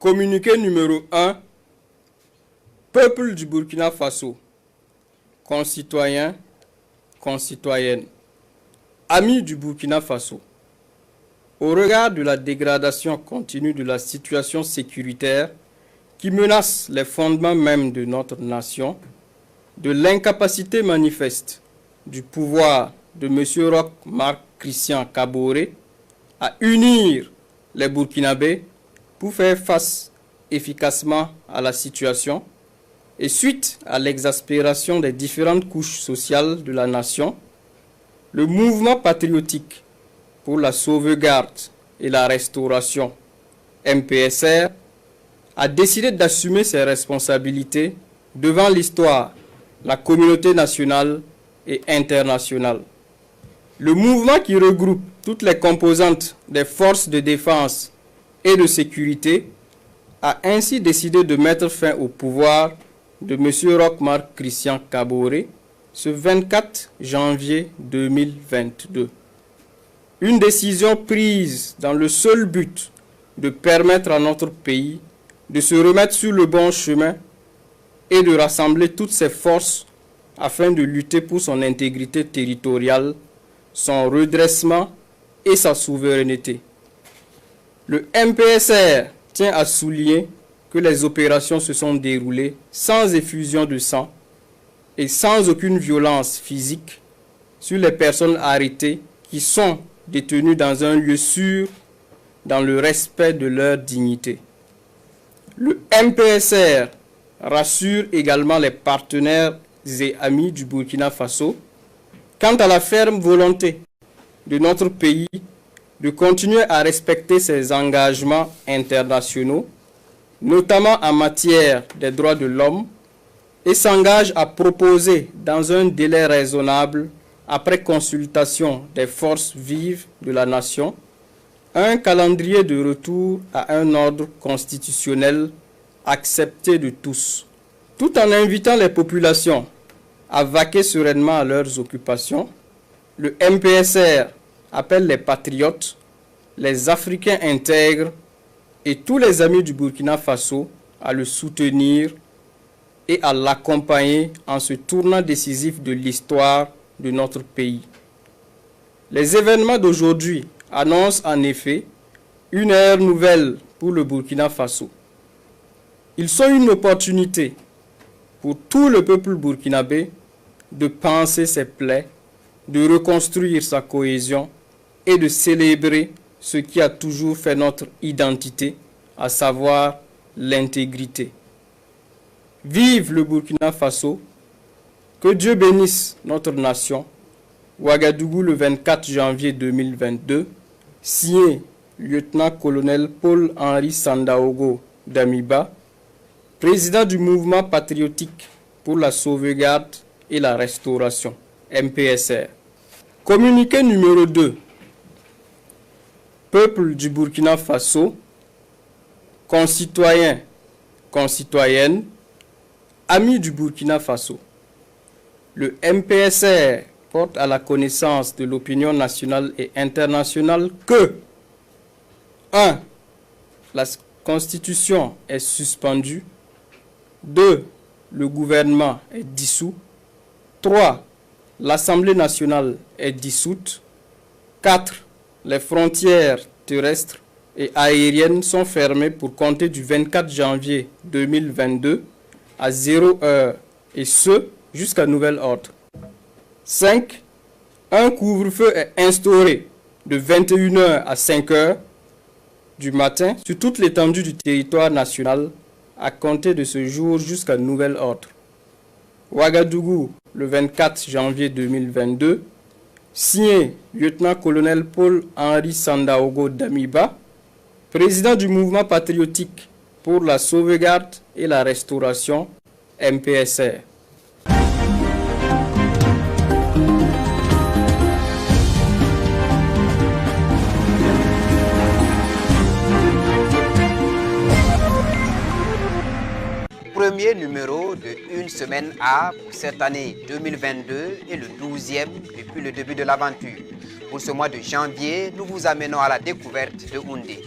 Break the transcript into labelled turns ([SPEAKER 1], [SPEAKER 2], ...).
[SPEAKER 1] Communiqué numéro 1. Peuple du Burkina Faso, concitoyens, concitoyennes, amis du Burkina Faso. Au regard de la dégradation continue de la situation sécuritaire qui menace les fondements mêmes de notre nation, de l'incapacité manifeste du pouvoir de M. Roch Marc Christian Kaboré à unir les Burkinabés pour faire face efficacement à la situation et suite à l'exaspération des différentes couches sociales de la nation, le mouvement patriotique pour la sauvegarde et la restauration, MPSR, a décidé d'assumer ses responsabilités devant l'histoire, la communauté nationale et internationale. Le mouvement qui regroupe toutes les composantes des forces de défense et de sécurité a ainsi décidé de mettre fin au pouvoir de M. Roch Marc Christian Kaboré ce 24 janvier 2022. Une décision prise dans le seul but de permettre à notre pays de se remettre sur le bon chemin et de rassembler toutes ses forces afin de lutter pour son intégrité territoriale, son redressement et sa souveraineté. Le MPSR tient à souligner que les opérations se sont déroulées sans effusion de sang et sans aucune violence physique sur les personnes arrêtées qui sont détenues dans un lieu sûr dans le respect de leur dignité. Le MPSR rassure également les partenaires et amis du Burkina Faso quant à la ferme volonté de notre pays de continuer à respecter ses engagements internationaux, notamment en matière des droits de l'homme, et s'engage à proposer dans un délai raisonnable, après consultation des forces vives de la nation, un calendrier de retour à un ordre constitutionnel accepté de tous, tout en invitant les populations à vaquer sereinement à leurs occupations. Le MPSR appelle les patriotes, les Africains intègres et tous les amis du Burkina Faso à le soutenir et à l'accompagner en ce tournant décisif de l'histoire de notre pays. Les événements d'aujourd'hui annoncent en effet une ère nouvelle pour le Burkina Faso. Ils sont une opportunité pour tout le peuple burkinabé de panser ses plaies, de reconstruire sa cohésion et de célébrer ce qui a toujours fait notre identité, à savoir l'intégrité. Vive le Burkina Faso, que Dieu bénisse notre nation. Ouagadougou le 24 janvier 2022, signé lieutenant-colonel Paul-Henri Sandaogo Damiba, président du mouvement patriotique pour la sauvegarde et la restauration, MPSR. Communiqué numéro 2. Peuple du Burkina Faso, concitoyens, concitoyennes, amis du Burkina Faso. Le MPSR porte à la connaissance de l'opinion nationale et internationale que 1. La Constitution est suspendue. 2. Le gouvernement est dissous. 3. L'Assemblée nationale est dissoute. 4. Les frontières terrestres et aériennes sont fermées pour compter du 24 janvier 2022 à 0 heure, et ce, jusqu'à nouvel ordre. 5. Un couvre-feu est instauré de 21 h à 5 h du matin sur toute l'étendue du territoire national à compter de ce jour jusqu'à nouvel ordre. Ouagadougou, le 24 janvier 2022, signé lieutenant-colonel Paul-Henri Sandaogo Damiba, président du mouvement patriotique pour la sauvegarde et la restauration, MPSR.
[SPEAKER 2] Premier numéro de Une Semaine A pour cette année 2022 et le 12e depuis le début de l'aventure. Pour ce mois de janvier, nous vous amenons à la découverte de Houndé.